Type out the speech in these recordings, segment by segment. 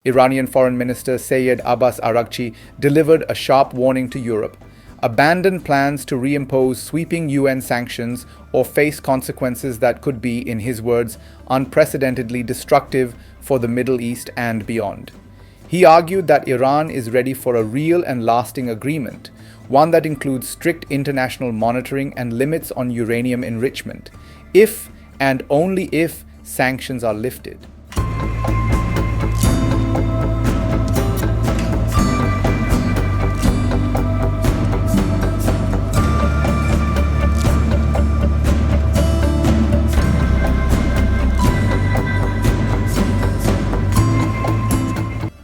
Iranian Foreign Minister Seyyed Abbas Araghchi delivered a sharp warning to Europe: abandon plans to reimpose sweeping UN sanctions or face consequences that could be, in his words, unprecedentedly destructive for the Middle East and beyond. He argued that Iran is ready for a real and lasting agreement, one that includes strict international monitoring and limits on uranium enrichment, if and only if sanctions are lifted.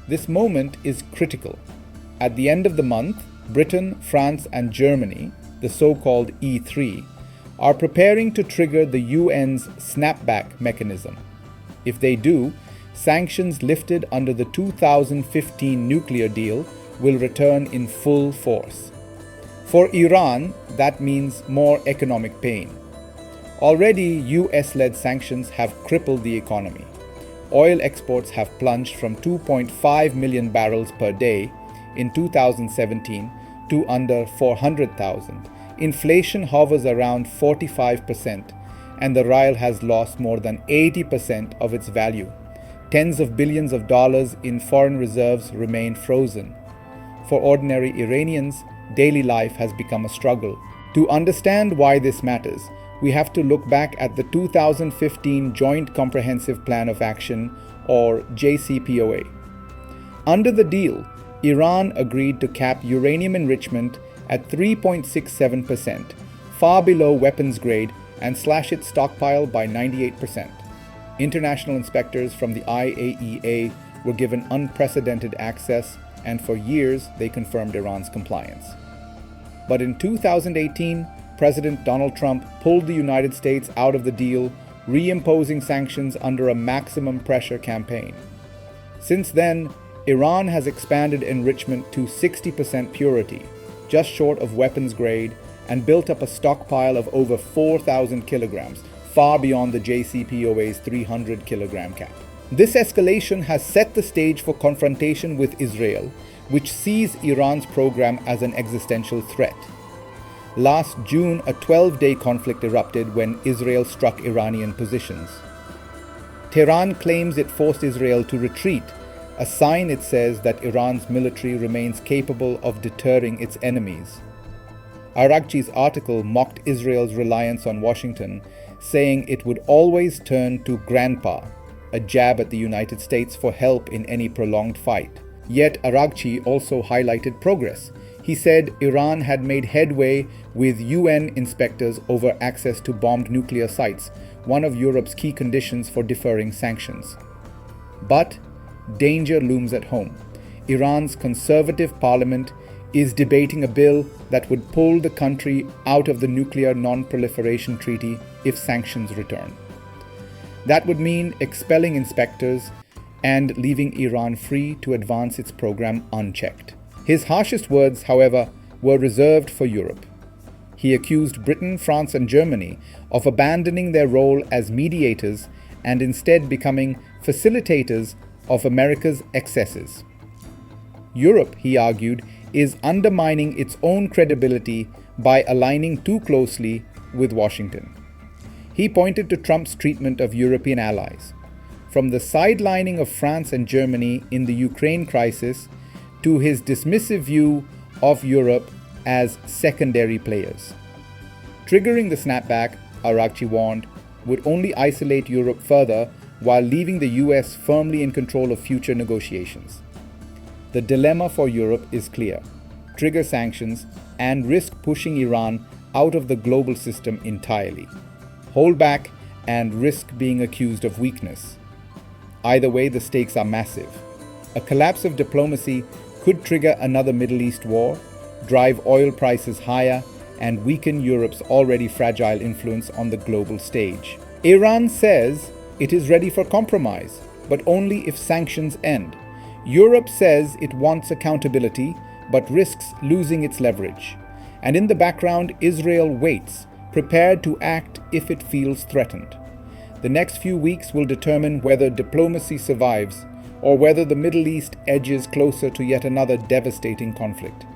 This moment is critical. At the end of the month, Britain, France, and Germany, the so-called E3, are preparing to trigger the UN's snapback mechanism. If they do, sanctions lifted under the 2015 nuclear deal will return in full force. For Iran, that means more economic pain. Already, US-led sanctions have crippled the economy. Oil exports have plunged from 2.5 million barrels per day in 2017 to under 400,000. Inflation hovers around 45%, and the rial has lost more than 80% of its value. Tens of billions of dollars in foreign reserves remain frozen. For ordinary Iranians, daily life has become a struggle. To understand why this matters, we have to look back at the 2015 Joint Comprehensive Plan of Action, or JCPOA. Under the deal, Iran agreed to cap uranium enrichment at 3.67%, far below weapons grade, and slash its stockpile by 98%. International inspectors from the IAEA were given unprecedented access, and for years they confirmed Iran's compliance. But in 2018, President Donald Trump pulled the United States out of the deal, reimposing sanctions under a maximum pressure campaign. Since then, Iran has expanded enrichment to 60% purity, just short of weapons grade, and built up a stockpile of over 4,000 kilograms, far beyond the JCPOA's 300 kilogram cap. This escalation has set the stage for confrontation with Israel, which sees Iran's program as an existential threat. Last June, a 12-day conflict erupted when Israel struck Iranian positions. Tehran claims it forced Israel to retreat, a sign, it says, that Iran's military remains capable of deterring its enemies. Araghchi's article mocked Israel's reliance on Washington, saying it would always turn to grandpa, a jab at the United States for help in any prolonged fight. Yet Araghchi also highlighted progress. He said Iran had made headway with UN inspectors over access to bombed nuclear sites, one of Europe's key conditions for deferring sanctions. But danger looms at home. Iran's conservative parliament is debating a bill that would pull the country out of the Nuclear Non-Proliferation Treaty if sanctions return. That would mean expelling inspectors and leaving Iran free to advance its program unchecked. His harshest words, however, were reserved for Europe. He accused Britain, France, and Germany of abandoning their role as mediators and instead becoming facilitators of America's excesses. Europe, he argued, is undermining its own credibility by aligning too closely with Washington. He pointed to Trump's treatment of European allies, from the sidelining of France and Germany in the Ukraine crisis to his dismissive view of Europe as secondary players. Triggering the snapback, Araghchi warned, would only isolate Europe further while leaving the US firmly in control of future negotiations. The dilemma for Europe is clear: trigger sanctions and risk pushing Iran out of the global system entirely. Hold back and risk being accused of weakness. Either way, the stakes are massive. A collapse of diplomacy could trigger another Middle East war, drive oil prices higher, and weaken Europe's already fragile influence on the global stage. Iran says it is ready for compromise, but only if sanctions end. Europe says it wants accountability, but risks losing its leverage. And in the background, Israel waits, prepared to act if it feels threatened. The next few weeks will determine whether diplomacy survives or whether the Middle East edges closer to yet another devastating conflict.